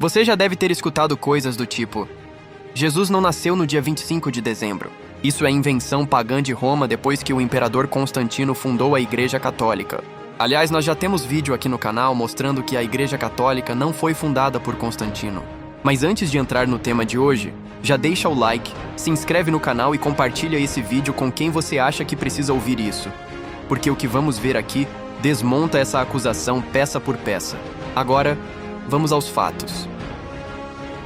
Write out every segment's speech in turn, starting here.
Você já deve ter escutado coisas do tipo: Jesus não nasceu no dia 25 de dezembro. Isso é invenção pagã de Roma depois que o imperador Constantino fundou a Igreja Católica. Aliás, nós já temos vídeo aqui no canal mostrando que a Igreja Católica não foi fundada por Constantino. Mas antes de entrar no tema de hoje, já deixa o like, se inscreve no canal e compartilha esse vídeo com quem você acha que precisa ouvir isso. Porque o que vamos ver aqui desmonta essa acusação peça por peça. Agora, vamos aos fatos.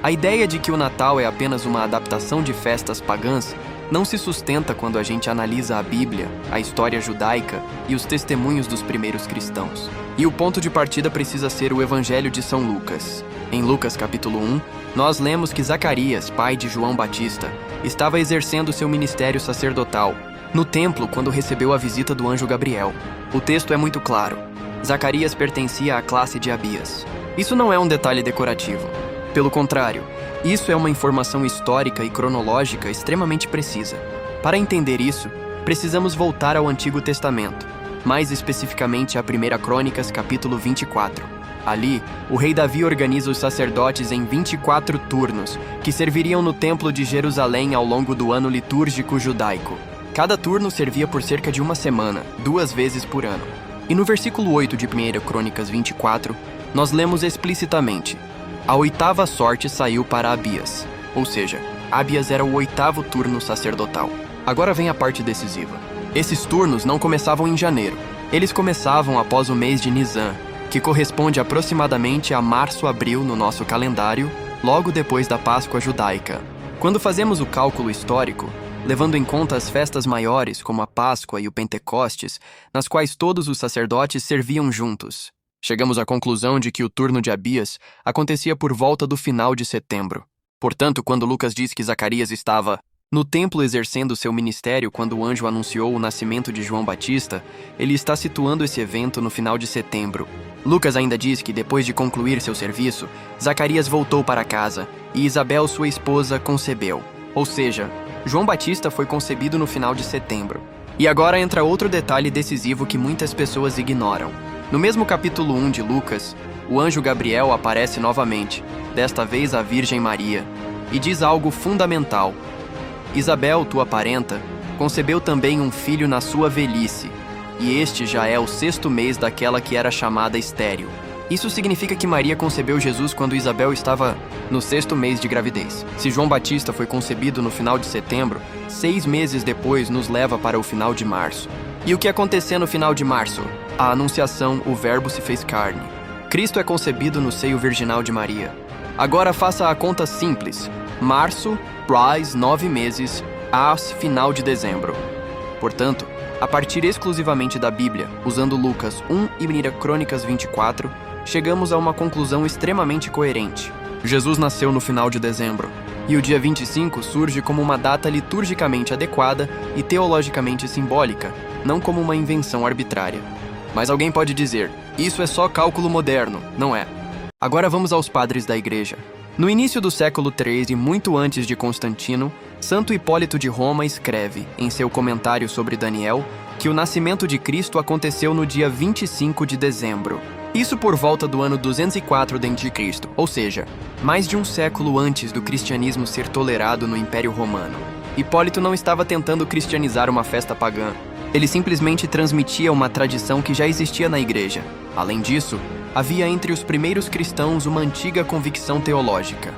A ideia de que o Natal é apenas uma adaptação de festas pagãs não se sustenta quando a gente analisa a Bíblia, a história judaica e os testemunhos dos primeiros cristãos. E o ponto de partida precisa ser o Evangelho de São Lucas. Em Lucas capítulo 1, nós lemos que Zacarias, pai de João Batista, estava exercendo seu ministério sacerdotal no templo quando recebeu a visita do anjo Gabriel. O texto é muito claro. Zacarias pertencia à classe de Abias. Isso não é um detalhe decorativo. Pelo contrário, isso é uma informação histórica e cronológica extremamente precisa. Para entender isso, precisamos voltar ao Antigo Testamento, mais especificamente a 1 Crônicas, capítulo 24. Ali, o rei Davi organiza os sacerdotes em 24 turnos, que serviriam no templo de Jerusalém ao longo do ano litúrgico judaico. Cada turno servia por cerca de uma semana, 2 vezes por ano. E no versículo 8 de 1 Crônicas 24, nós lemos explicitamente: a 8ª sorte saiu para Abias, ou seja, Abias era o 8º turno sacerdotal. Agora vem a parte decisiva. Esses turnos não começavam em janeiro. Eles começavam após o mês de Nisan, que corresponde aproximadamente a março-abril no nosso calendário, logo depois da Páscoa judaica. Quando fazemos o cálculo histórico, levando em conta as festas maiores como a Páscoa e o Pentecostes, nas quais todos os sacerdotes serviam juntos, chegamos à conclusão de que o turno de Abias acontecia por volta do final de setembro. Portanto, quando Lucas diz que Zacarias estava no templo exercendo seu ministério quando o anjo anunciou o nascimento de João Batista, ele está situando esse evento no final de setembro. Lucas ainda diz que depois de concluir seu serviço, Zacarias voltou para casa e Isabel, sua esposa, concebeu. Ou seja, João Batista foi concebido no final de setembro. E agora entra outro detalhe decisivo que muitas pessoas ignoram. No mesmo capítulo 1 de Lucas, o anjo Gabriel aparece novamente, desta vez à Virgem Maria, e diz algo fundamental. Isabel, tua parenta, concebeu também um filho na sua velhice, e este já é o 6º mês daquela que era chamada estéril. Isso significa que Maria concebeu Jesus quando Isabel estava no 6º mês de gravidez. Se João Batista foi concebido no final de setembro, 6 meses depois nos leva para o final de março. E o que aconteceu no final de março? A anunciação, o Verbo se fez carne. Cristo é concebido no seio virginal de Maria. Agora faça a conta simples. Março, + 9 meses, a final de dezembro. Portanto, a partir exclusivamente da Bíblia, usando Lucas 1 e 1 Crônicas 24, chegamos a uma conclusão extremamente coerente. Jesus nasceu no final de dezembro, e o dia 25 surge como uma data liturgicamente adequada e teologicamente simbólica, não como uma invenção arbitrária. Mas alguém pode dizer, isso é só cálculo moderno, não é? Agora vamos aos padres da Igreja. No início do século III e muito antes de Constantino, Santo Hipólito de Roma escreve, em seu comentário sobre Daniel, que o nascimento de Cristo aconteceu no dia 25 de dezembro. Isso por volta do ano 204 d.C., ou seja, mais de um século antes do cristianismo ser tolerado no Império Romano. Hipólito não estava tentando cristianizar uma festa pagã. Ele simplesmente transmitia uma tradição que já existia na Igreja. Além disso, havia entre os primeiros cristãos uma antiga convicção teológica.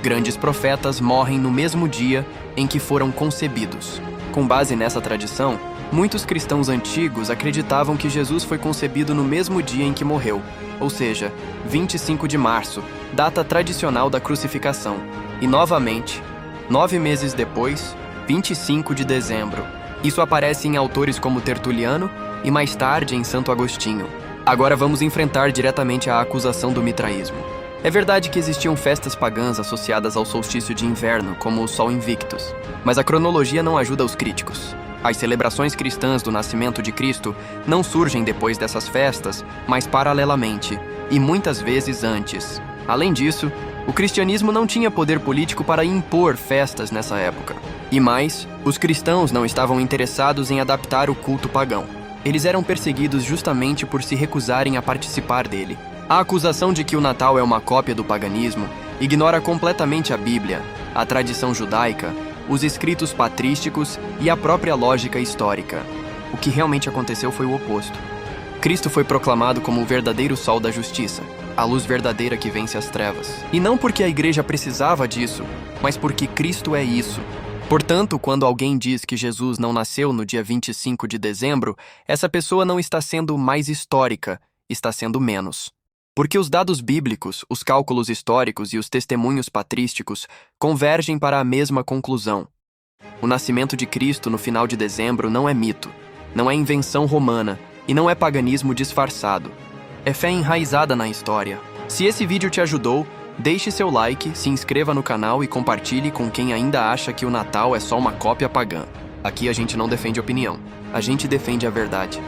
Grandes profetas morrem no mesmo dia em que foram concebidos. Com base nessa tradição, muitos cristãos antigos acreditavam que Jesus foi concebido no mesmo dia em que morreu, ou seja, 25 de março, data tradicional da crucificação. E novamente, 9 meses depois, 25 de dezembro. Isso aparece em autores como Tertuliano e mais tarde em Santo Agostinho. Agora vamos enfrentar diretamente a acusação do mitraísmo. É verdade que existiam festas pagãs associadas ao solstício de inverno, como o Sol Invictus, mas a cronologia não ajuda os críticos. As celebrações cristãs do nascimento de Cristo não surgem depois dessas festas, mas paralelamente, e muitas vezes antes. Além disso, o cristianismo não tinha poder político para impor festas nessa época. E mais, os cristãos não estavam interessados em adaptar o culto pagão. Eles eram perseguidos justamente por se recusarem a participar dele. A acusação de que o Natal é uma cópia do paganismo ignora completamente a Bíblia, a tradição judaica, os escritos patrísticos e a própria lógica histórica. O que realmente aconteceu foi o oposto. Cristo foi proclamado como o verdadeiro sol da justiça, a luz verdadeira que vence as trevas. E não porque a igreja precisava disso, mas porque Cristo é isso. Portanto, quando alguém diz que Jesus não nasceu no dia 25 de dezembro, essa pessoa não está sendo mais histórica, está sendo menos. Porque os dados bíblicos, os cálculos históricos e os testemunhos patrísticos convergem para a mesma conclusão. O nascimento de Cristo no final de dezembro não é mito, não é invenção romana e não é paganismo disfarçado. É fé enraizada na história. Se esse vídeo te ajudou, deixe seu like, se inscreva no canal e compartilhe com quem ainda acha que o Natal é só uma cópia pagã. Aqui a gente não defende opinião, a gente defende a verdade.